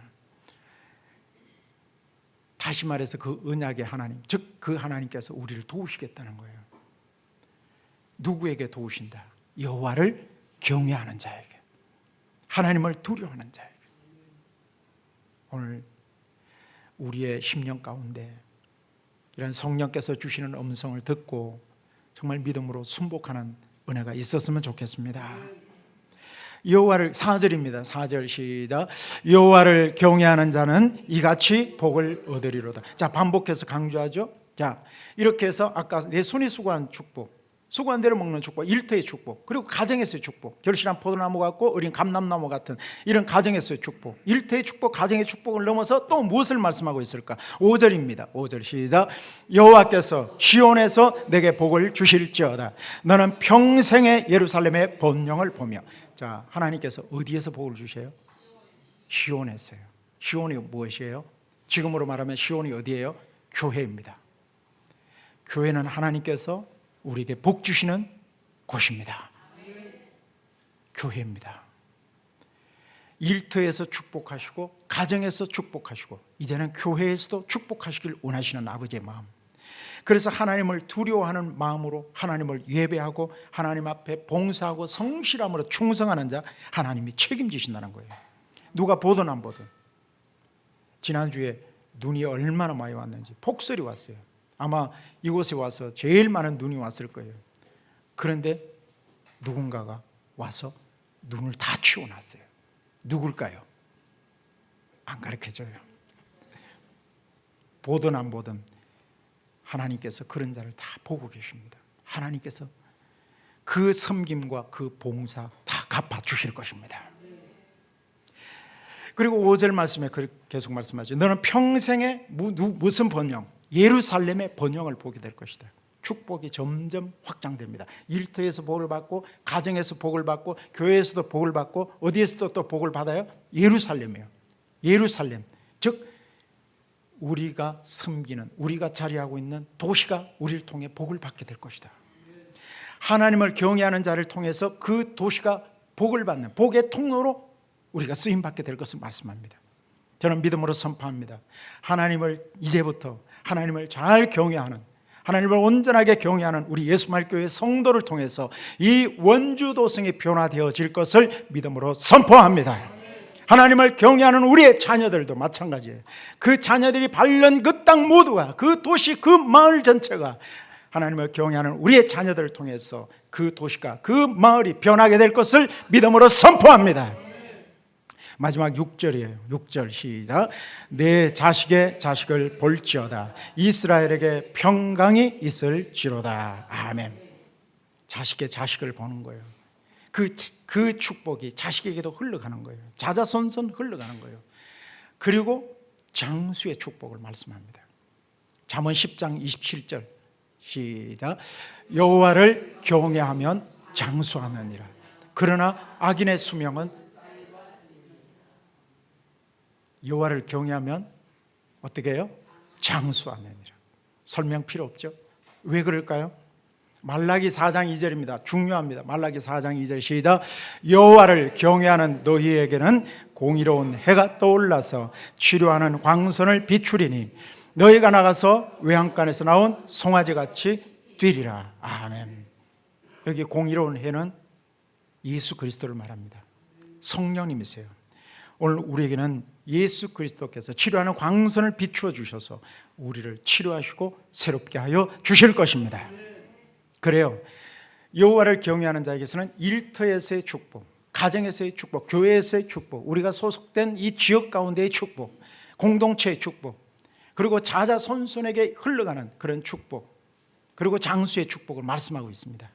다시 말해서 그 언약의 하나님, 즉 그 하나님께서 우리를 도우시겠다는 거예요. 누구에게 도우신다? 여호와를 경외하는 자에게, 하나님을 두려워하는 자에게. 오늘 우리의 심령 가운데 이런 성령께서 주시는 음성을 듣고 정말 믿음으로 순복하는 은혜가 있었으면 좋겠습니다. 여호와를, 4절입니다. 4절 시작. 여호와를 경외하는 자는 이같이 복을 얻으리로다. 자, 반복해서 강조하죠. 자, 이렇게 해서 아까 내 손이 수고한 축복, 수고한 대로 먹는 축복, 일터의 축복, 그리고 가정에서의 축복, 결실한 포도나무 같고 어린 감람나무 같은 이런 가정에서의 축복, 일터의 축복, 가정의 축복을 넘어서 또 무엇을 말씀하고 있을까? 5절입니다. 5절 시작. 여호와께서 시온에서 내게 복을 주실지어다. 너는 평생의 예루살렘의 번영을 보며. 자, 하나님께서 어디에서 복을 주세요? 시온에서요. 시온이 무엇이에요? 지금으로 말하면 시온이 어디예요? 교회입니다. 교회는 하나님께서 우리에게 복 주시는 곳입니다. 교회입니다. 일터에서 축복하시고 가정에서 축복하시고 이제는 교회에서도 축복하시길 원하시는 아버지의 마음. 그래서 하나님을 두려워하는 마음으로 하나님을 예배하고 하나님 앞에 봉사하고 성실함으로 충성하는 자, 하나님이 책임지신다는 거예요. 누가 보든 안 보든. 지난주에 눈이 얼마나 많이 왔는지, 폭설이 왔어요. 아마 이곳에 와서 제일 많은 눈이 왔을 거예요. 그런데 누군가가 와서 눈을 다 치워놨어요. 누굴까요? 안 가르쳐줘요. 보든 안 보든 하나님께서 그런 자를 다 보고 계십니다. 하나님께서 그 섬김과 그 봉사 다 갚아주실 것입니다. 그리고 5절 말씀에 계속 말씀하죠. 너는 평생에 무슨 번영? 예루살렘의 번영을 보게 될 것이다. 축복이 점점 확장됩니다. 일터에서 복을 받고 가정에서 복을 받고 교회에서도 복을 받고 어디에서도 또 복을 받아요? 예루살렘이에요. 예루살렘, 즉 우리가 섬기는, 우리가 자리하고 있는 도시가 우리를 통해 복을 받게 될 것이다. 하나님을 경외하는 자를 통해서 그 도시가 복을 받는 복의 통로로 우리가 쓰임받게 될 것을 말씀합니다. 저는 믿음으로 선포합니다. 하나님을 이제부터 하나님을 잘 경외하는, 하나님을 온전하게 경외하는 우리 예수말교회 성도를 통해서 이 원주도성이 변화되어질 것을 믿음으로 선포합니다. 하나님을 경외하는 우리의 자녀들도 마찬가지예요. 그 자녀들이 밟는 그 땅 모두가, 그 도시, 그 마을 전체가 하나님을 경외하는 우리의 자녀들을 통해서 그 도시가, 그 마을이 변하게 될 것을 믿음으로 선포합니다. 마지막 6절이에요. 6절 시작. 내 자식의 자식을 볼지어다. 이스라엘에게 평강이 있을지로다. 아멘. 자식의 자식을 보는 거예요. 그 축복이 자식에게도 흘러가는 거예요. 자자손손 흘러가는 거예요. 그리고 장수의 축복을 말씀합니다. 잠언 10장 27절 시작. 여호와를 경외하면 장수하느니라. 그러나 악인의 수명은, 여호와를 경외하면 어떻게 해요? 장수하느니라. 설명 필요 없죠? 왜 그럴까요? 말라기 4장 2절입니다. 중요합니다. 말라기 4장 2절 시작. 여호와를 경외하는 너희에게는 공의로운 해가 떠올라서 치료하는 광선을 비추리니 너희가 나가서 외양간에서 나온 송아지같이 되리라. 아멘. 여기 공의로운 해는 예수 그리스도를 말합니다. 성령님이세요. 오늘 우리에게는 예수 그리스도께서 치료하는 광선을 비추어 주셔서 우리를 치료하시고 새롭게 하여 주실 것입니다. 그래요. 여호와를 경외하는 자에게서는 일터에서의 축복, 가정에서의 축복, 교회에서의 축복, 우리가 소속된 이 지역 가운데의 축복, 공동체의 축복, 그리고 자자손손에게 흘러가는 그런 축복, 그리고 장수의 축복을 말씀하고 있습니다.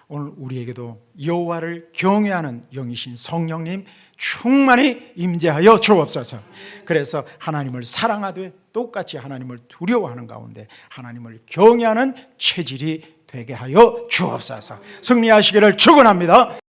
오늘 우리에게도 여호와를 경외하는 영이신 성령님 충만히 임재하여 주옵소서. 그래서 하나님을 사랑하되 똑같이 하나님을 두려워하는 가운데 하나님을 경외하는 체질이 되게 하여 주옵소서. 승리하시기를 축원합니다.